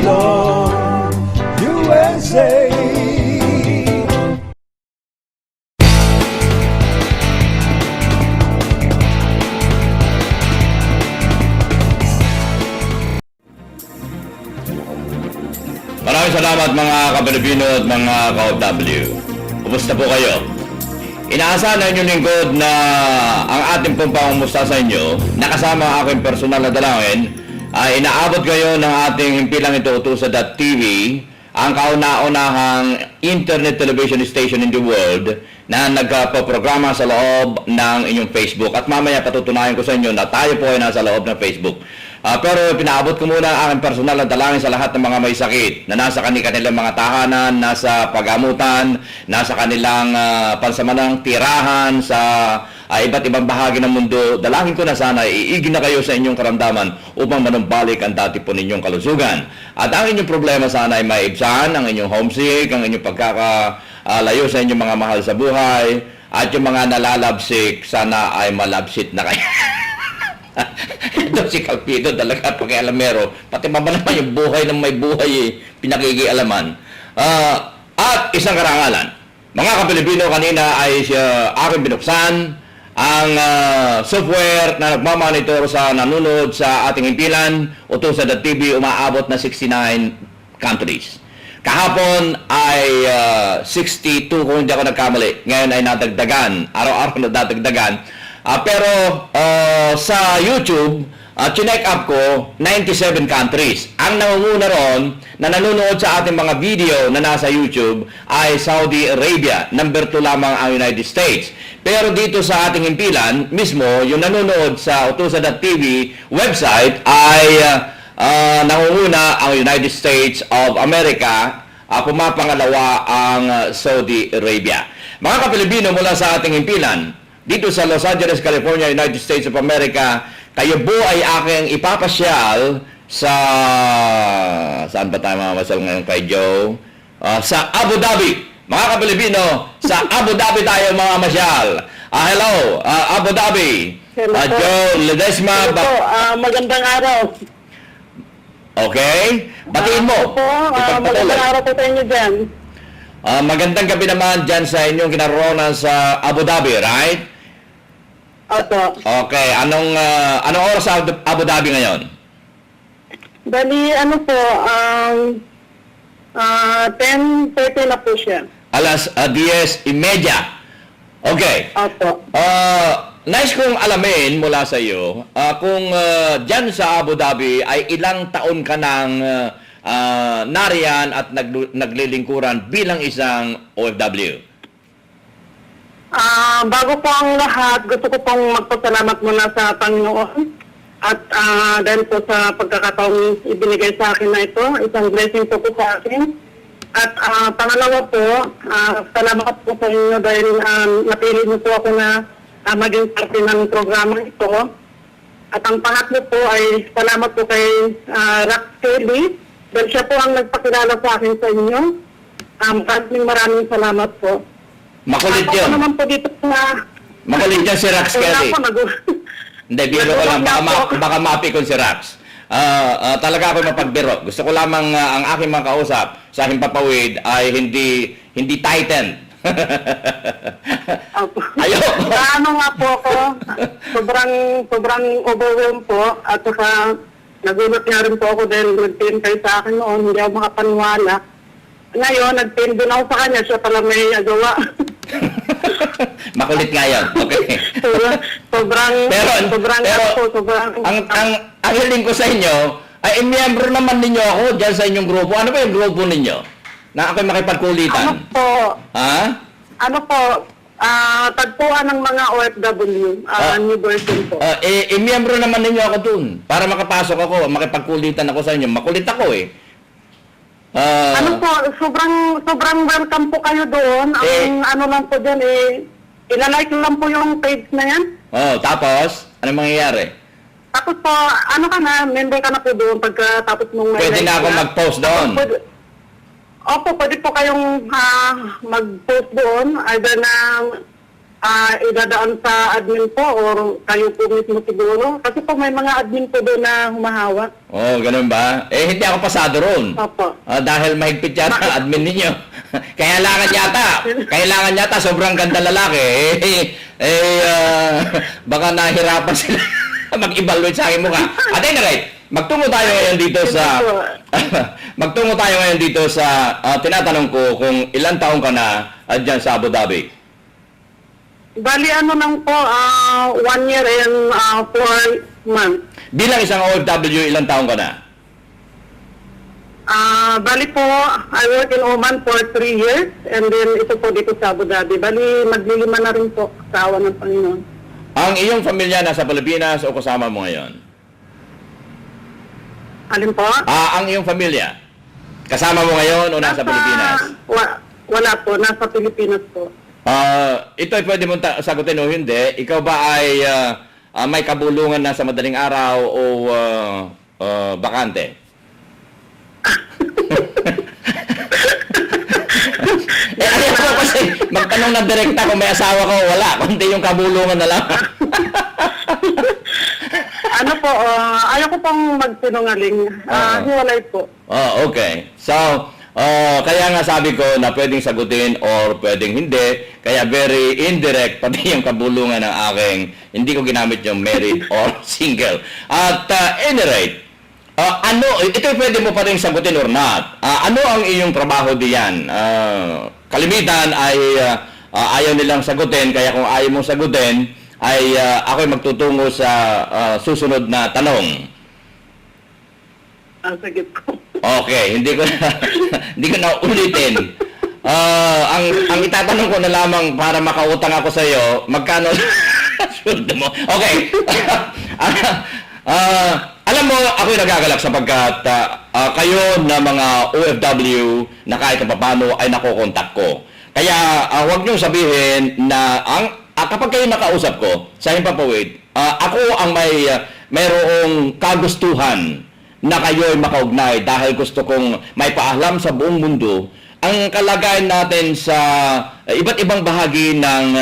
Filipino USA. Maraming salamat mga ka-Pilipino at mga ka-OFW. Kumusta po kayo? Inaasahan na inyong lingkod na ang ating pong pangumusta sa inyo, nakasama ang aking personal na dalangin, ay inaabot kayo ng ating himpilang ito Utusa.tv, ang kauna-unahang internet television station in the world na nagpaprograma sa loob ng inyong Facebook. At mamaya patutunayan ko sa inyo na tayo po ay nasa loob ng Facebook. Pero pinaabot ko muna ang aking personal na dalangin sa lahat ng mga may sakit na nasa kanilang mga tahanan, nasa pagamutan, nasa kanilang pansamanang tirahan sa iba't ibang bahagi ng mundo. Dalangin ko na sana iigin na kayo sa inyong karamdaman upang manumbalik ang dati po ninyong kalusugan. At ang inyong problema sana ay maibsan, ang inyong homesick, ang inyong pagkakalayo sa inyong mga mahal sa buhay, at yung mga nalalabsik, sana ay malabsit na kayo. Ito si Calpito talaga pakialamero, pati ba naman yung buhay ng may buhay pinakikialaman. At isang karangalan, mga ka-Pilipino, kanina ay aking binuksan ang software na nagmamonitor sa nanonood sa ating himpilan Utusa.tv, umaabot na 69 countries. Kahapon ay 62 kung hindi ako nagkamali. Ngayon ay nadagdagan, araw-araw nadagdagan. Pero sa YouTube, chinek up ko 97 countries. Ang nangunguna ron na nanonood sa ating mga video na nasa YouTube ay Saudi Arabia. Number 2 lamang ang United States. Pero dito sa ating himpilan, mismo, yung nanonood sa Utusa.tv website ay nangunguna ang United States of America. Pumapangalawa ang Saudi Arabia. Mga ka-Pilipino mula sa ating himpilan, dito sa Los Angeles, California, United States of America, kayo po ay aking ipapasyal sa... Saan ba tayo mamasyal ngayon kay Joe? Sa Abu Dhabi. Mga ka-Pilipino, sa Abu Dhabi tayo mamasyal. Hello, Abu Dhabi. Hello, Joe Ledesma. Magandang araw. Okay? Batiin mo. Magandang araw po sa inyo dyan. Magandang gabi naman dyan sa inyong kinaroonan sa Abu Dhabi, right? Opo. Okay, anong oras sa Abu Dhabi ngayon? Bali, 10:30 na po siya. Alas 10:30. Okay. Opo. Nice kong alamin mula sa iyo, kung dyan sa Abu Dhabi ay ilang taon ka nang nariyan at naglilingkuran bilang isang OFW? Bago po ang lahat, gusto ko pong magpasalamat muna sa Panginoon at dahil po sa pagkakataong ibinigay sa akin na ito, isang blessing po sa akin. At pangalawa po, salamat po sa inyo dahil napili niyo po ako na maging parte ng programa ito. At ang pangatlo po ay salamat po kay Rax Kelly dahil siya po ang nagpakilala sa akin sa inyo. Maraming salamat po. Makulit yun. Ako naman po dito na... Makulit yun si Rax Kelly. Hindi, biro ko lang. Baka maapikon si Rax. Talaga ako mapagbiro. Gusto ko lamang ang aking mga kausap sa aking papawid ay hindi tightened. Ayo. Ano nga po ako, sobrang overwhelmed po at saka nagulat nga rin po ako dahil nag-pin kayo sa akin noon, hindi ako makapaniwala. Ngayon, nag-pin din ako sa kanya, siya pala may agawa. Makulit nga yan. Okay. Ang hiling ko sa inyo, ay miyembro naman ninyo ako dyan sa inyong grupo. Ano ba yung grupo ninyo? Na ako'y makipagkulitan. Ano po? Ha? Ano po? Tagpuan ng mga OFW, new version po. Miyembro naman ninyo ako dun. Para makapasok ako, makipagkulitan ako sa inyo. Makulit ako eh. Ano po, sobrang welcome po kayo doon. Ang ano lang po dyan ilalike lang po yung page na yan. Tapos, ano mangyayari? Tapos po, ano ka na, member ka na po doon pagkatapos mong Pwede na ako mag-post doon. Opo, pwede po kayong mag-post doon. Either na idadaan sa admin po or kayo po mismo siguro? Kasi po may mga admin po doon na humahawak. Oh, ganun ba? Eh, hindi ako pasado ron. Opo. Dahil mahigpit yata ang admin ninyo. Kailangan yata sobrang ganda lalaki. Baka nahirapan sila mag-evaluate sa aking mukha. At anyway, magtungo tayo ngayon dito sa tinatanong ko kung ilang taong ka na dyan sa Abu Dhabi. Bali ano lang po, 1 year and 4 months. Bilang isang OFW, ilang taong ka na? Bali po, I work in Oman for 3 years and then ito po dito sa Abu Dhabi. Bali, maglilima na rin po sa awa ng Panginoon. Ang iyong pamilya nasa Pilipinas o kasama mo ngayon? Alin po? Ang iyong pamilya, kasama mo ngayon o nasa Pilipinas? Wala po, nasa Pilipinas po. Ito ay pwede mong sagutin o hindi. Ikaw ba ay may kabulungan na sa madaling araw o bakante? Ayaw ko kasi magtanong na direkta kung may asawa ko o wala. Kundi yung kabulungan na lang. Ano po, ayaw ko pong magsinungaling. Hiwalay po. Okay. So, kaya nga sabi ko na pwedeng sagutin or pwedeng hindi. Kaya very indirect, pati yung kabulungan ng aking, hindi ko ginamit yung married or single. At any rate, ito pwede mo pa rin sagutin or not. Ano ang iyong trabaho diyan? Kalimitan ay ayaw nilang sagutin, kaya kung ayaw mong sagutin, ay ako'y magtutungo sa susunod na tanong. Sige po. Okay, hindi ko na ulitin. Ang itatanong ko na lamang para makautang ako sa iyo, magkano sweldo mo? Okay. Alam mo, ako'y nagagalak sapagkat kayo na mga OFW na kahit paano ay nakokontak ko. Kaya huwag niyong sabihin na kapag kayo nakausap ko sa Himpapawid, ako ang mayroong kagustuhan na kayo'y makaugnay dahil gusto kong may paalam sa buong mundo ang kalagayan natin sa iba't ibang bahagi ng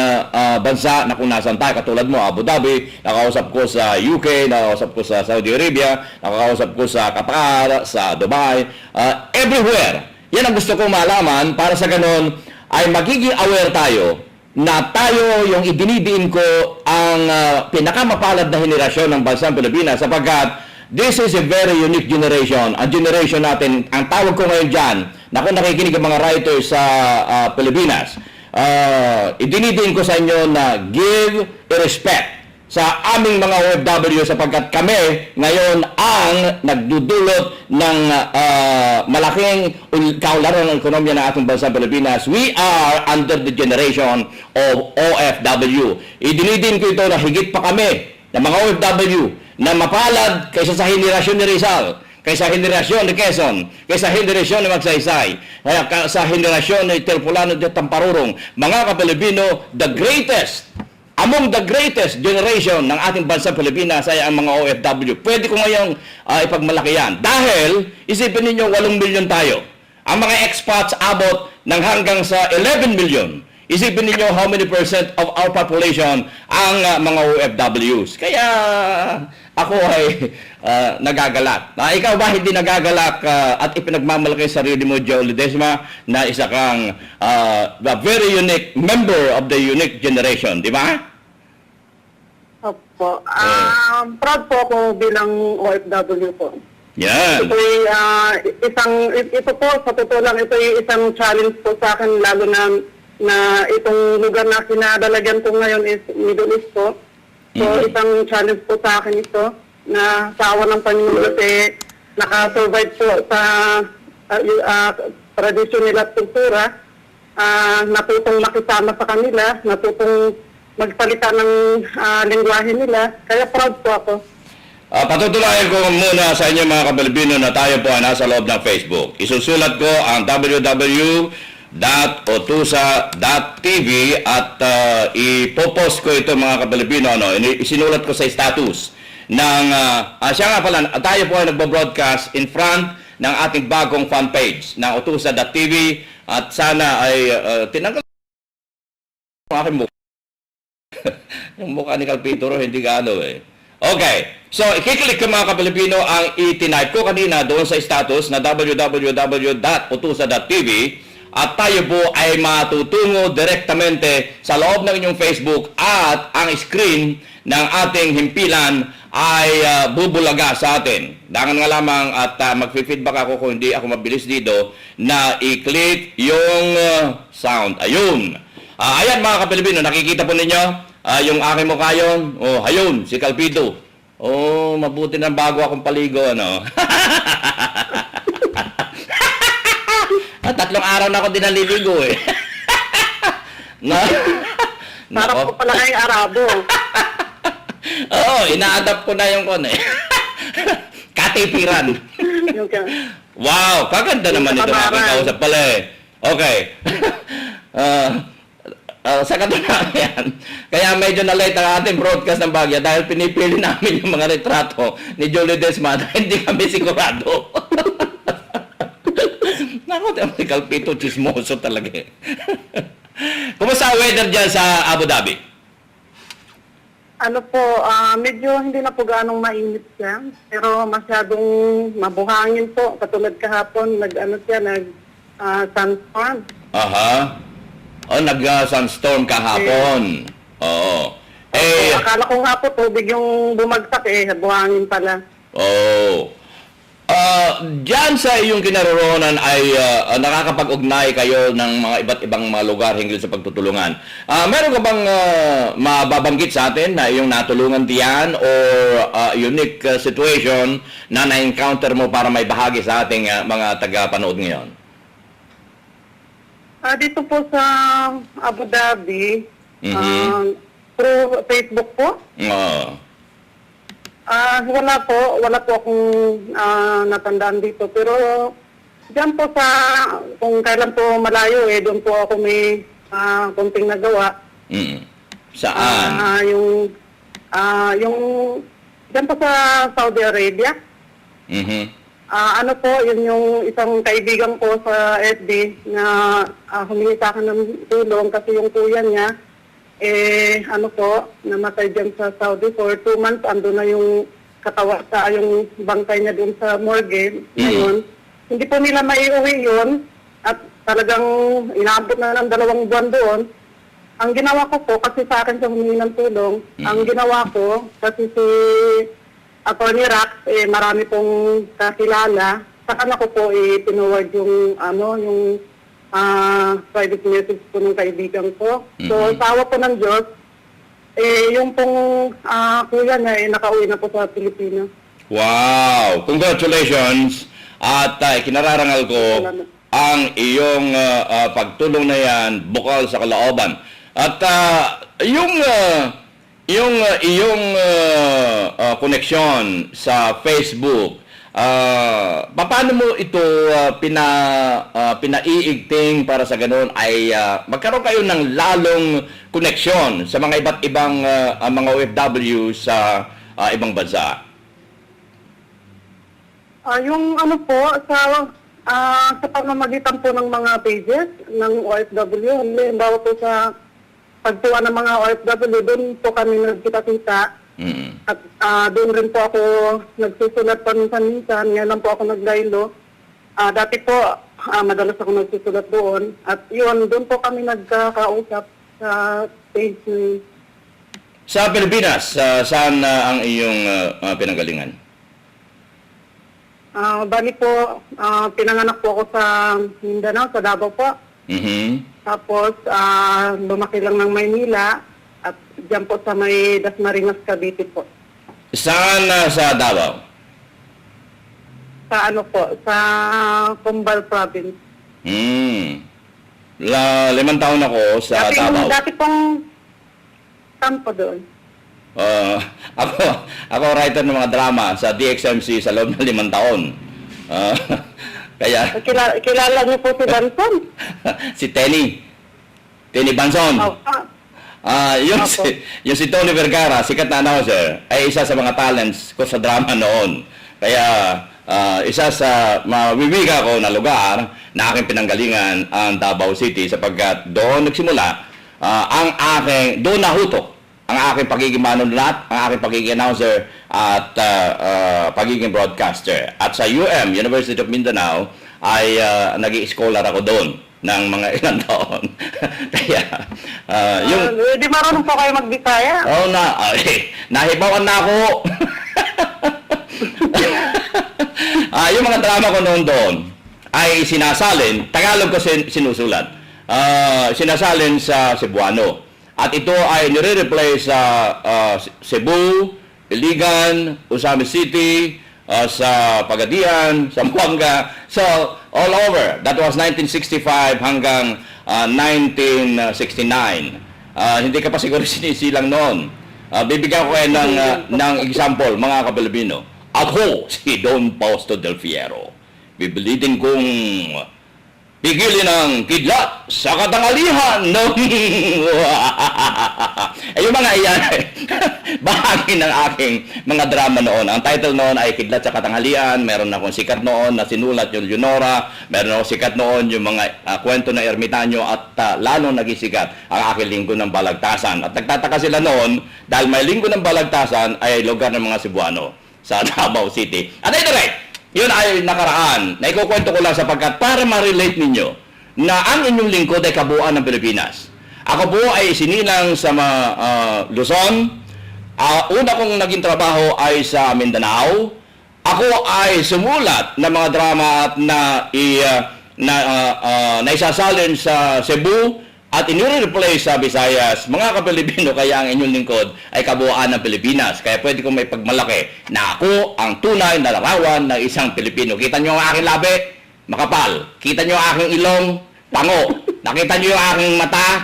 bansa na kung nasan tayo. Katulad mo, Abu Dhabi, nakakausap ko sa UK, nakakausap ko sa Saudi Arabia, nakakausap ko sa Qatar, sa Dubai, everywhere. Yan ang gusto kong malaman para sa ganon ay magiging aware tayo na tayo yung idinidiin ko ang pinakamapalad na henerasyon ng bansang Pilipinas sapagkat this is a very unique generation. Ang generation natin, ang tawag ko ngayon dyan, na kung nakikinig ang mga writers sa Pilipinas, idinidiin ko sa inyo na give respect sa aming mga OFW sapagkat kami ngayon ang nagdudulot ng malaking kaunlaran ng ekonomiya ng ating bansang Pilipinas. We are under the generation of OFW. Idinidiin ko ito na higit pa kami ng mga OFW na mapalad kaysa sa henerasyon ni Rizal, kaysa henerasyon ni Quezon, kaysa henerasyon ni Magsaysay, kaya sa henerasyon ni Telpulano de Tamparurong, mga ka-Pilipino, among the greatest generation ng ating bansang Pilipinas ay ang mga OFW. Pwede ko ngayong ipagmalaki yan. Dahil, isipin ninyo, 8 milyon tayo. Ang mga expats abot ng hanggang sa 11 milyon. Isipin ninyo how many percent of our population ang mga OFWs. Kaya ako ay nagagalak. Ikaw ba hindi nagagalak at ipinagmamalaki sa sarili mo, Joe Ledesma, na isa kang very unique member of the unique generation, di ba? Opo. Proud po ako bilang OFW po. Yan. Ito po, sa totoo lang, ito yung isang challenge po sa akin, lalo na itong lugar na kinadalagyan ko ngayon is Middle East po. So, isang challenge po sa akin ito na sa awa ng Panginoon kasi nakasurvive po sa tradisyon nila at kultura. Natutong makisama sa kanila, natutong magsalita ng lingwahe nila. Kaya proud po ako. Patutulayan ko muna sa inyo mga ka-Pilipino na tayo po ay nasa loob ng Facebook. Isusulat ko ang www.otusa.tv at ipopost ko ito mga ka-Pilipino. Isinulat ko sa status ng siya nga pala, tayo po ay nagbo-broadcast in front ng ating bagong fan page ng otusa.tv at sana ay tinanggal ang aking mukha. Yung mukha ni Calpitoro, hindi gaano eh. Okay. So, ikiklik ko mga Kapilipino ang i-type ko kanina doon sa status na www.utusa.tv at tayo po ay matutungo direktamente sa loob ng inyong Facebook at ang screen ng ating himpilan ay bubulaga sa atin. Dangan nga lamang at mag-feedback ako kung hindi ako mabilis dito na i-click yung sound. Ayun. Ayan mga Kapilipino, nakikita po ninyo yung aking mukha yun. Oh, ayun, si Calpito. Oh, mabuti na bago akong paligo, ano. Tatlong araw na ako din naliligo eh. Na? Para po pala kayong Arabo. Oo, ina-adapt ko na yung kon eh. Katipiran. Yung ka- Wow, kaganda naman ito aking kausap pala eh. Okay. Sa katunayan, kaya medyo na-late ang ating broadcast ng Bagya dahil pinipili namin yung mga retrato ni Jolie Desmada. Hindi kami sigurado. Naku, si Calpito, chismoso talaga eh. Kumusta ang weather dyan sa Abu Dhabi? Ano po, medyo hindi na po ganong mainit siya. Pero masyadong mabuhangin po. Katulad kahapon, sunstorm. Aha. Oh, nag-sunstorm kahapon. Oo. Eh, Akala ko nga po, tubig yung bumagsak buhangin pala. oh. Diyan sa iyong kinaroroonan ay nakakapag-ugnay kayo ng mga iba't ibang mga lugar hinggil sa pagtutulungan. Meron ka bang mababanggit sa atin na iyong natulungan diyan or unique situation na na-encounter mo para may bahagi sa ating mga taga-panood ngayon? Dito po sa Abu Dhabi, Mhm. through Facebook po, Oo. wala po akong natandaan dito. Pero diyan po kung kailan po malayo doon po ako may konting nagawa. Mm. Saan? Yung diyan po sa Saudi Arabia. Mhm. Ano po, yun yung isang kaibigan ko sa FB na humingi sa akin ng tulong kasi yung kuya niya, namatay dyan sa Saudi for 2 months. Ando na yung yung bangkay niya dun sa morgue. Ngayon, hindi po nila maiuwi yun at talagang inaabot na ng 2 buwan doon. Ang ginawa ko po, kasi sa akin siya humingi ng tulong, ang ginawa ko, kasi si Attorney Rax, marami pong kakilala. Sa kanya ko po pinuwag yung private message po ng kaibigan ko. So, sawa po ng Diyos, yung pong kuya niya nakauwi na po sa Pilipinas. Wow! Congratulations! At kinararangal ko ang iyong pagtulong na yan bukal sa kalooban. At yung iyong koneksyon sa Facebook, paano mo ito pinaiigting para sa ganun ay magkaroon kayo ng lalong koneksyon sa mga iba't ibang mga OFW sa ibang bansa? Yung sa pamamagitan po ng mga pages ng OFW, halimbawa po sa pagtuwa ng mga OFW, doon po kami nagkita-kita. At doon rin po ako nagsusulat paminsan-minsan. Ngayon lang po ako naglaylo. Dati po, madalas ako nagsusulat doon. At yun, doon po kami nagkakausap sa page. Sa Pilipinas, saan ang iyong pinanggalingan? Bali po, pinanganak po ako sa Mindanao, sa Davao po. Tapos, lumaki lang ng Maynila at dyan po sa may Dasmariñas, Cavite po. Saan sa Davao? Sa sa Cumbal Province. 5 taon ako sa Davao. Dati pong tampo doon. Ako writer ng mga drama sa DXMC sa loob ng 5 taon. Kaya Kilala niyo po si Banson? si Tenny Banson. Yung si Tony Vergara, sikat na announcer, ay isa sa mga talents ko sa drama noon. Kaya isa sa mawiwiga ko na lugar na aking pinanggalingan ang Davao City sapagkat doon nagsimula doon nahutok ang aking pagiging manunulat, ang aking pagiging announcer, at pagiging broadcaster. At sa University of Mindanao, ay nag-i-scholar ako doon ng mga ilang taon. Kaya, Di marunong po kayo magbisaya? Oo na, nahibawan na ako. Yung mga drama ko noon doon ay sinasalin, Tagalog ko sinusulat, sinasalin sa Cebuano. At ito ay nire-replay sa Cebu, Iligan, Usami City, sa Pagadian, sa Buanga, so all over. That was 1965 hanggang 1969. Hindi ka pa siguro sinisilang noon. Bibigyan ko kayo ng example, mga kapilipino. Ako, si Don Fausto Del Fierro, bibilitin kong pigilin ang kidlat sa katangalihan ng... yung mga iyan, bahagi ng aking mga drama noon. Ang title noon ay Kidlat sa Katanghalian. Meron akong sikat noon na sinulat yung Leonora. Meron akong sikat noon yung mga kwento ng Ermitanyo. At lalo naging sikat ang aking Linggo ng Balagtasan. At nagtataka sila noon dahil may Linggo ng Balagtasan ay lugar ng mga Cebuano sa Davao City. At anyway, yun ay nakaraan. Naikukwento ko lang sapagkat para ma-relate ninyo na ang inyong lingkod ay kabuuan ng Pilipinas. Ako po ay sinilang sa Luzon. Una kong naging trabaho ay sa Mindanao. Ako ay sumulat ng mga drama at naisasalin sa Cebu at inire-replay sa Visayas. Mga kapilipino, kaya ang inyong lingkod ay kabuuan ng Pilipinas. Kaya pwede kong may pagmalaki na ako ang tunay na larawan ng isang Pilipino. Kita nyo ang aking labi? Makapal. Kita nyo ang aking ilong? Pango. Nakita nyo yung aking mata?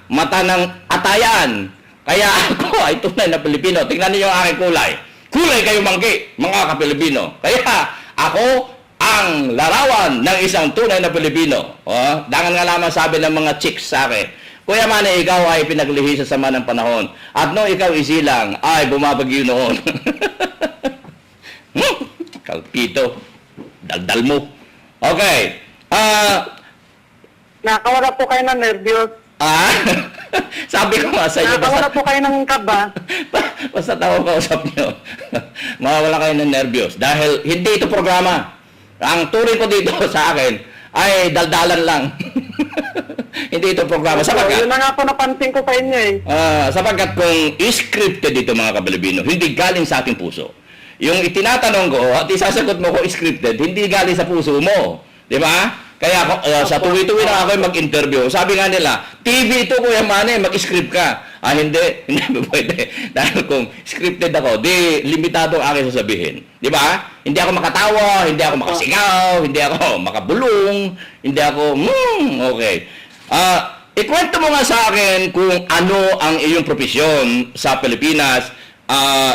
Mata ng atayan. Kaya ako ay tunay na Pilipino. Tingnan niyo ang aking kulay. Kulay kayo mangki, mga kapilipino. Kaya ako ang larawan ng isang tunay na Pilipino. Dangan nga lamang sabi ng mga chicks sa akin, Kuya Manny, ikaw ay pinaglihi sa sama ng panahon. At nung ikaw isilang, ay bumabagyo noon. Kalpito. Daldal mo. Okay. Nakawala po kayo ng nervyos. Sabi ko nga sa inyo, Nakawala po kayo ng kaba. basta tawag kausap nyo, mawawala kayo ng nervyos. Dahil hindi ito programa. Ang turing ko dito sa akin ay daldalan lang. Hindi ito programa. Sapagkat, Yun na nga po napansin ko sa inyo eh. sapagkat kung scripted dito mga kapilipino, hindi galing sa ating puso. Yung itinatanong ko at isasagot mo ko scripted, hindi galing sa puso mo. Di ba? Kaya sa tuwi-tuwi na ako mag-interview. Sabi nga nila, TV ito Kuya Manny, mag-script ka. Hindi. Hindi pwede. Dahil kung scripted ako, di limitado ang aking sasabihin. Di ba? Hindi ako makatawa, hindi ako makasigaw, hindi ako makabulong, hindi ako, okay. Ikwento mo nga sa akin kung ano ang iyong profesyon sa Pilipinas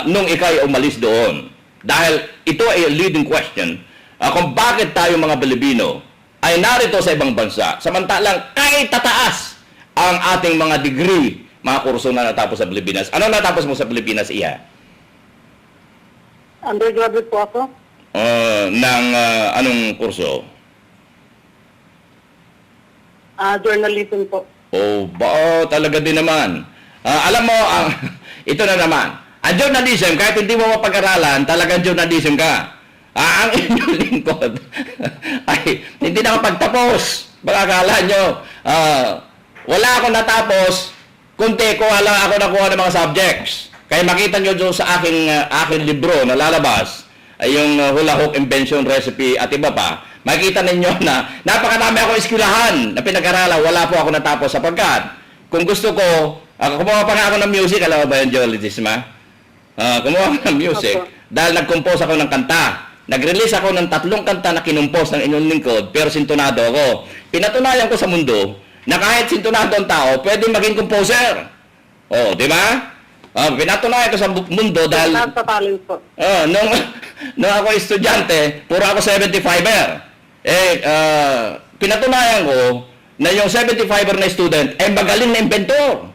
nung ikay umalis doon. Dahil ito ay a leading question. Kung bakit tayo mga Pilipino ay narito sa ibang bansa, samantalang kahit tataas ang ating mga degree, mga kurso na natapos sa Pilipinas. Ano natapos mo sa Pilipinas, Iha? Undergraduate po ako. Anong kurso? Journalism po. Talaga din naman. Alam mo, ito na naman. Ang journalism, kahit hindi mo mapag-aralan, talagang journalism ka. Ang inyong lingkod ay hindi nakapagtapos. Baka akala nyo, wala akong natapos, kunti ko lang ako nakuha ng mga subjects. Kaya makita nyo doon sa aking libro na lalabas, ay yung hula hook, invention, recipe at iba pa, makikita ninyo na napakadami ako eskwelahan na pinag-aralan, wala po ako natapos sapagkat kung gusto ko, kumuha pa nga ako ng music, alam mo ba yung journalism kumuha ako ng music, dahil nag-compose ako ng kanta. Nag-release ako ng 3 kanta na kinumpos ng inyong lingkod, pero sintonado ako. Pinatunayan ko sa mundo na kahit sintonado ang tao, pwede maging composer. Di ba? Pinatunayan ko sa mundo dahil... Sa talent po. Nung ako estudyante, puro ako 75er. Pinatunayan ko na yung 75er na student ay magaling na inventor.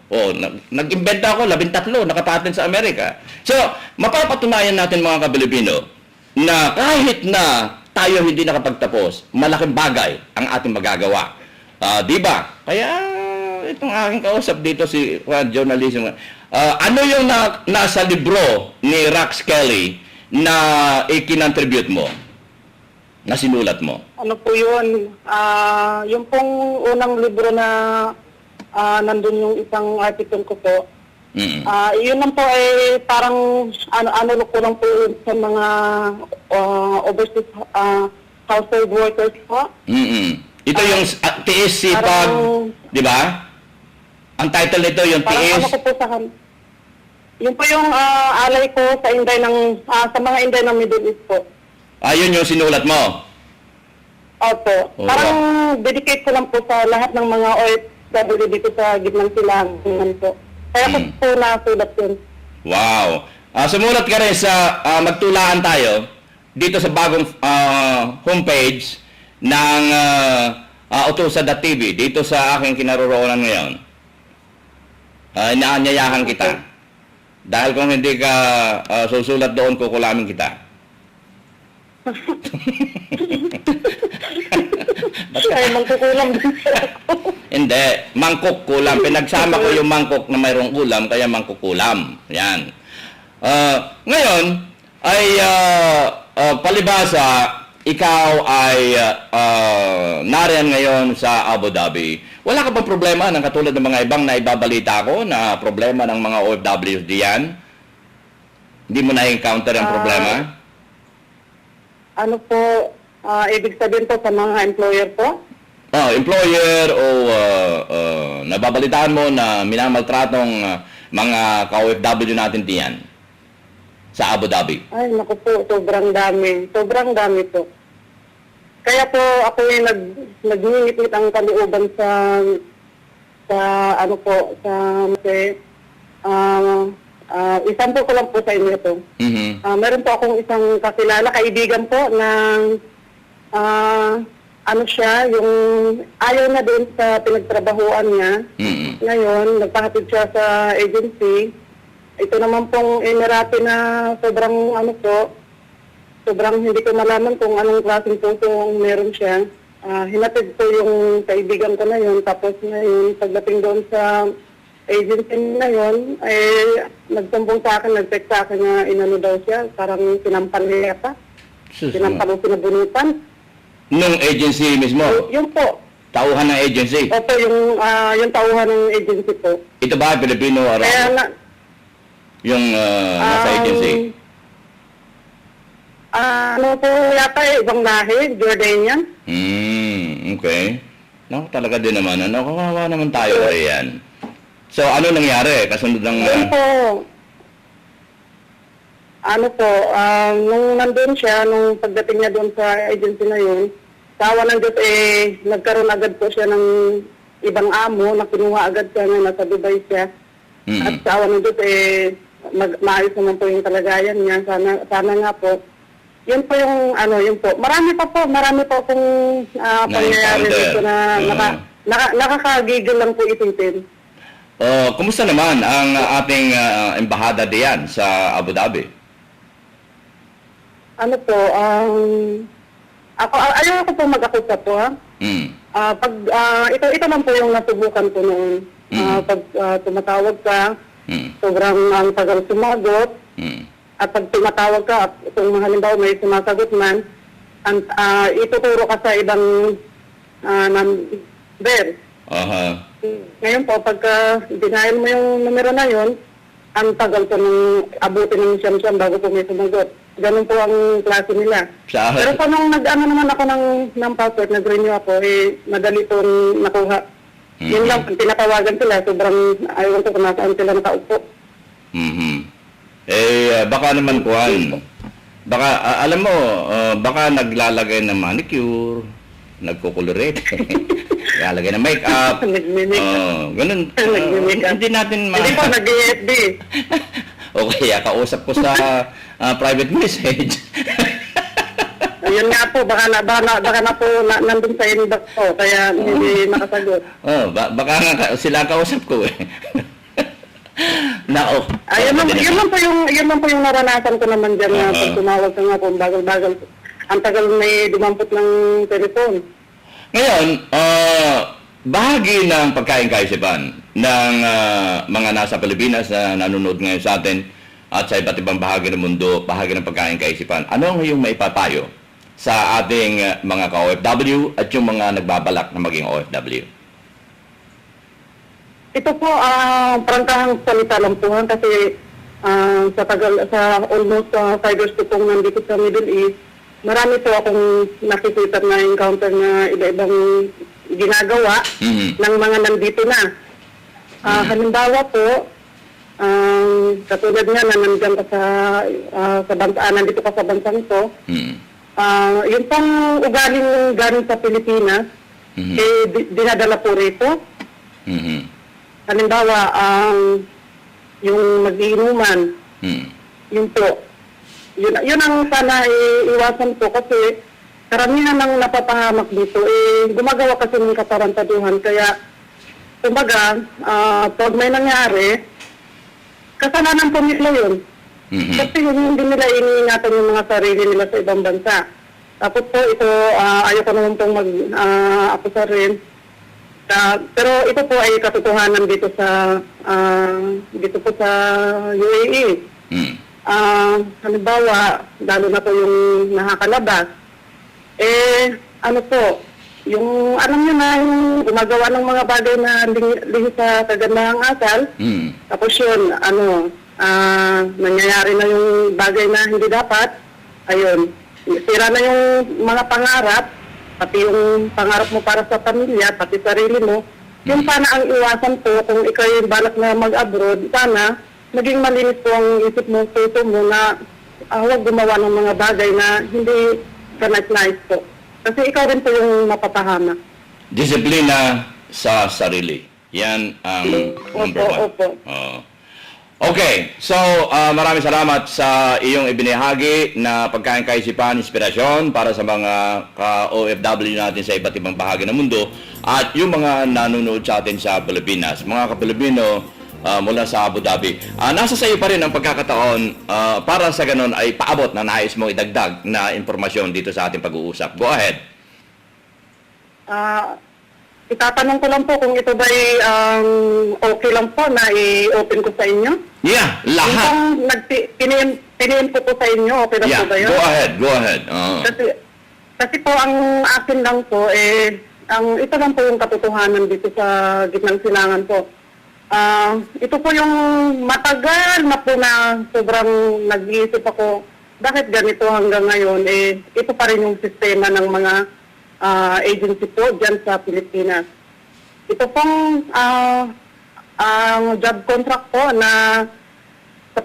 Nag-invento ako, 13, nakapatent sa Amerika. So, mapapatunayan natin mga Kapilipino, na kahit na tayo hindi nakapagtapos, malaking bagay ang ating magagawa. Di ba? Kaya itong aking kausap dito si journalism, Ano yung nasa libro ni Rax Kelly na ikinontribute mo? Na sinulat mo? Ano po yun? Yung pong unang libro na nandun yung isang article ko po. Mm. Yun lang po ay parang ano ko lang po yun sa mga overseas household workers po. Mm-mm. Ito yung tiis sipag, Parang- di ba? Ang title nito yung Parang tiis. ano ko po sa yun po yung alay ko sa Inday sa mga Inday ng Middle East po. Yun yung sinulat mo. Opo. Oo. Parang dedicate ko lang po sa lahat ng mga OFW dito sa gitnang silangan po. Kaya ko po nasulat yun. Wow. Sumulat ka rin sa magtulaan tayo dito sa bagong homepage ng Utusan.tv dito sa aking kinaroroonan ngayon. Inaanyayahan kita. Dahil kung hindi ka susulat doon, kukulamin kita. Ay, mangkukulang din siya. Hindi, mangkok kulam. Pinagsama ko yung mangkok na mayroong ulam, kaya mangkukulam. Yan. Ngayon, ay palibasa, ikaw ay nariyan ngayon sa Abu Dhabi. Wala ka bang problema ng katulad ng mga ibang naibabalita ko na problema ng mga OFWs diyan? Hindi mo na-encounter ang problema? Ano po, ibig sabihin po sa mga employer po? Employer o nababalitaan mo na minamaltratong mga ka-OFW natin diyan sa Abu Dhabi? Ay, naku po, sobrang dami. Sobrang dami po. Kaya po ako yung nag-ngingit-ngit ang kalooban sa ano po, sa isample ko lang po sa inyo to. Mhm. Meron po akong isang kakilala, kaibigan po ng ano siya, yung ayaw na doon sa pinagtrabahuan niya. Mhm. Ngayon, nagpahatid siya sa agency. Ito naman pong Emirati na sobrang ano po, sobrang hindi ko malaman kung anong klaseng puso ang meron siya. Hinatid ko yung kaibigan ko na yun. Tapos ngayon, pagdating doon sa agency na yun, nagsumbong sa akin, nag-text sa akin na inano daw siya. Parang sinampan niya pa. Sinampan o sinabunutan. Nung agency mismo? Yun po. Tauhan ng agency? Opo, yung tauhan ng agency po. Ito ba Pilipino o Kaya Arabo? Yung nasa agency? Ano po yata ibang lahi, Jordanian. Okay. No, talaga din naman. Kawawa naman tayo yan. So, ano nangyari? Kasunod ng... Yun po. Ano po, nung nandun siya, nung pagdating niya doon sa agency na yun, tawa ng Diyos, nagkaroon agad po siya ng ibang amo na kinuha agad siya na nasa Dubai siya. At sa awa ng Diyos, maayos naman po yung kalagayan niya. Sana nga po. Yun po yung, yun po. Marami pa po kung pangyayari dito na nakakagigil lang po isipin. Kumusta naman ang ating embahada diyan sa Abu Dhabi? Ano po, ayaw ko po mag-akusap po, ha? Ito man po yung nasubukan ko noon. Pag tumatawag ka, sobrang ang tagal sumagot. At pag tumatawag ka, at kung halimbawa may sumasagot man, ituturo ka sa ibang number. Ngayon po, pagka denial mo yung numero na yun, ang tagal ko nung abutin ng siyam-siyam bago po may sumagot. Ganun po ang klase nila. Pero po nung naman ako ng passport, nag-renew ako, madali po nakuha. Yun lang, pag tinatawagan sila, sobrang ayaw ko kung nasaan sila nakaupo. Baka naman kuhan. Baka, alam mo, baka naglalagay ng manicure, nagkukulorate, naglalagay ng make-up. Ganun. Hindi natin Hindi po, nag-EFB. O kaya kausap ko sa private message. Yun nga po, baka na po nandun sa inbox po, kaya hindi nakasagot. Baka nga sila kausap ko eh. Yun lang po yung naranasan ko naman dyan na pag tumawag ka nga po, bagal-bagal. Ang tagal may dumampot ng telephone. Ngayon, bahagi ng pagkain kaisipan ng mga nasa Pilipinas na nanonood ngayon sa atin at sa iba't ibang bahagi ng mundo, bahagi ng pagkain kaisipan. Ano ang iyong maipapayo sa ating mga ka-OFW at yung mga nagbabalak na maging OFW? Ito po, prangkahang salita lang po kasi sa almost 5 years po pong nandito sa Middle East, marami po akong nakikita na encounter na iba-ibang ginagawa ng mga nandito na. Halimbawa po, katulad nga na nandiyan ka sa bansa, nandito ka sa bansang to, yung pang ugaling galing sa Pilipinas, dinadala po rito. Halimbawa, yung mag-iinuman, yun po. Yun ang sana iwasan po kasi karamihan ng napapahamak dito, gumagawa kasi ng katarantaduhan. Kaya, kumbaga, pag may nangyari, kasalanan po nila yun. Kasi hindi nila iniingatan yung mga sarili nila sa ibang bansa. Tapos po, ito, ayoko naman pong mag-apusa rin. Pero ito po ay katotohanan dito po sa UAE. Halimbawa, lalo na po yung nakakalabas. Ano po, yung alam nyo na yung gumagawa ng mga bagay na lihi sa kagandahang asal. Tapos yun, nangyayari na yung bagay na hindi dapat. Ayun, sira na yung mga pangarap, pati yung pangarap mo para sa pamilya, pati sarili mo. Yung sana ang iwasan po kung ikaw yung balak na mag-abroad, sana maging malinis po ang isip mo, puso mo na huwag gumawa ng mga bagay na hindi ka nais po. Kasi ikaw rin po yung mapapahama. Disiplina sa sarili. Yan ang number one. Opo. Okay, so maraming salamat sa iyong ibinahagi na pagkain kaisipan, inspirasyon para sa mga ka-OFW natin sa iba't ibang bahagi ng mundo at yung mga nanonood sa atin sa Pilipinas, mga ka-Pilipino mula sa Abu Dhabi. Nasa sa iyo pa rin ang pagkakataon para sa ganun ay paabot na nais mong idagdag na impormasyon dito sa ating pag-uusap. Go ahead. Itatanong ko lang po kung ito ba'y okay lang po na i-open ko sa inyo. Yeah, lahat. Yung piniin po sa inyo, okay lang po ba yun? Go ahead. Kasi po ang akin lang po, ito lang po yung katotohanan dito sa gitnang silangan po. Ito po yung matagal na po na sobrang nag-iisip ako, bakit ganito hanggang ngayon? Ito pa rin yung sistema ng mga agency po dyan sa Pilipinas. Ito pong job contract po na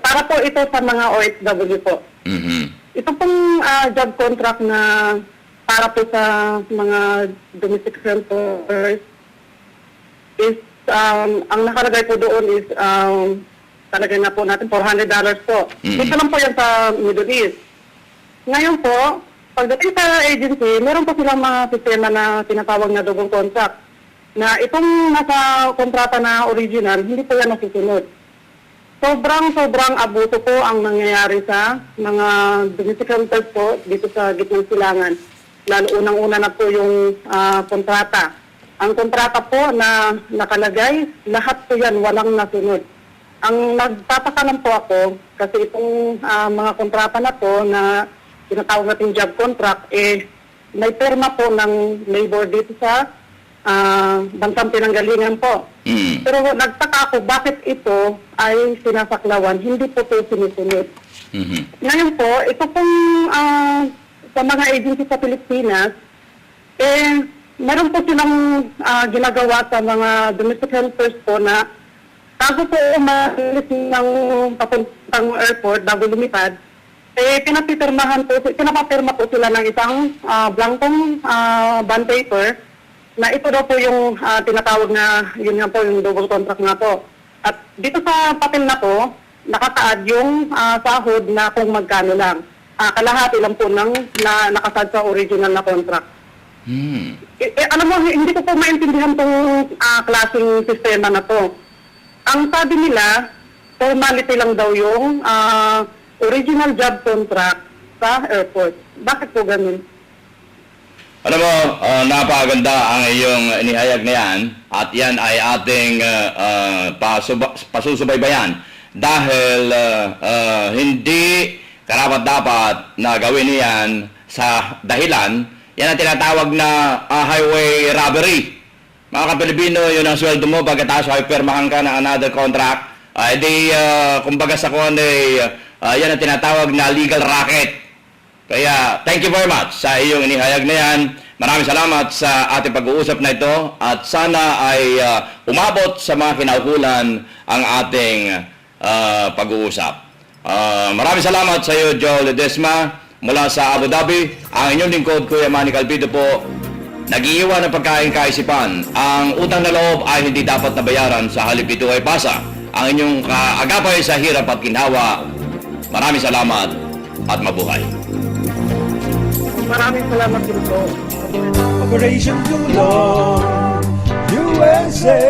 para po ito sa mga OFW po. Ito pong job contract na para po sa mga domestic helpers is ang nakalagay po doon is talagay na po natin $400 po. Dito lang po yan sa Middle East. Ngayon po, pagdating sa agency, meron po silang mga sistema na tinatawag na double contract. Na itong nasa kontrata na original, hindi po yan nasusunod. Sobrang abuso po ang nangyayari sa mga domestic helpers po dito sa gitnang silangan. Lalo unang-una na po yung kontrata. Ang kontrata po na nakalagay, lahat po yan walang nasunod. Ang nagtataka lang po ako, kasi itong mga kontrata na po na tinatawag natin job contract, may perma po ng labor dito sa bansang pinanggalingan po. Pero nagtaka ako bakit ito ay sinasaklawan, hindi po ito sinusunod. Ngayon po, ito pong sa mga agency sa Pilipinas, meron po silang ginagawa sa mga domestic helpers po na bago po umalis ng papuntang airport, bago lumipad, pinapapirma po sila ng isang blankong bond paper na ito daw po yung tinatawag na, yun nga po, yung double contract nga po. At dito sa papel na po, nakataad yung sahod na kung magkano lang. Kalahati lang po ng nakasad sa original na contract. Alam mo, hindi ko po maintindihan itong klaseng sistema na to. Ang sabi nila, formality lang daw yung original job contract sa airport. Bakit po ganun? Alam mo, napakaganda ang iyong inihayag na yan at yan ay ating pasusubaybayan dahil hindi karapat-dapat na gawin niyan sa dahilan, yan ang tinatawag na highway robbery. Mga ka-Pilipino, yun ang sweldo mo pagkatapos hypermahan ka ng another contract. Kumbaga sa kuwan yan ang tinatawag na legal racket. Kaya, thank you very much sa iyong inihayag na yan. Maraming salamat sa ating pag-uusap na ito at sana ay umabot sa mga kinaukulan ang ating pag-uusap. Maraming salamat sa iyo, Joe Ledesma, mula sa Abu Dhabi. Ang inyong lingkod, Kuya Manny Calpito po, nag-iiwan ng pagkain kaisipan. Ang utang na loob ay hindi dapat nabayaran, sa halip ito ay pasa. Ang inyong kaagapay sa hirap at ginhawa. Maraming salamat at mabuhay. Maraming salamat din po. Operation Tulong USA.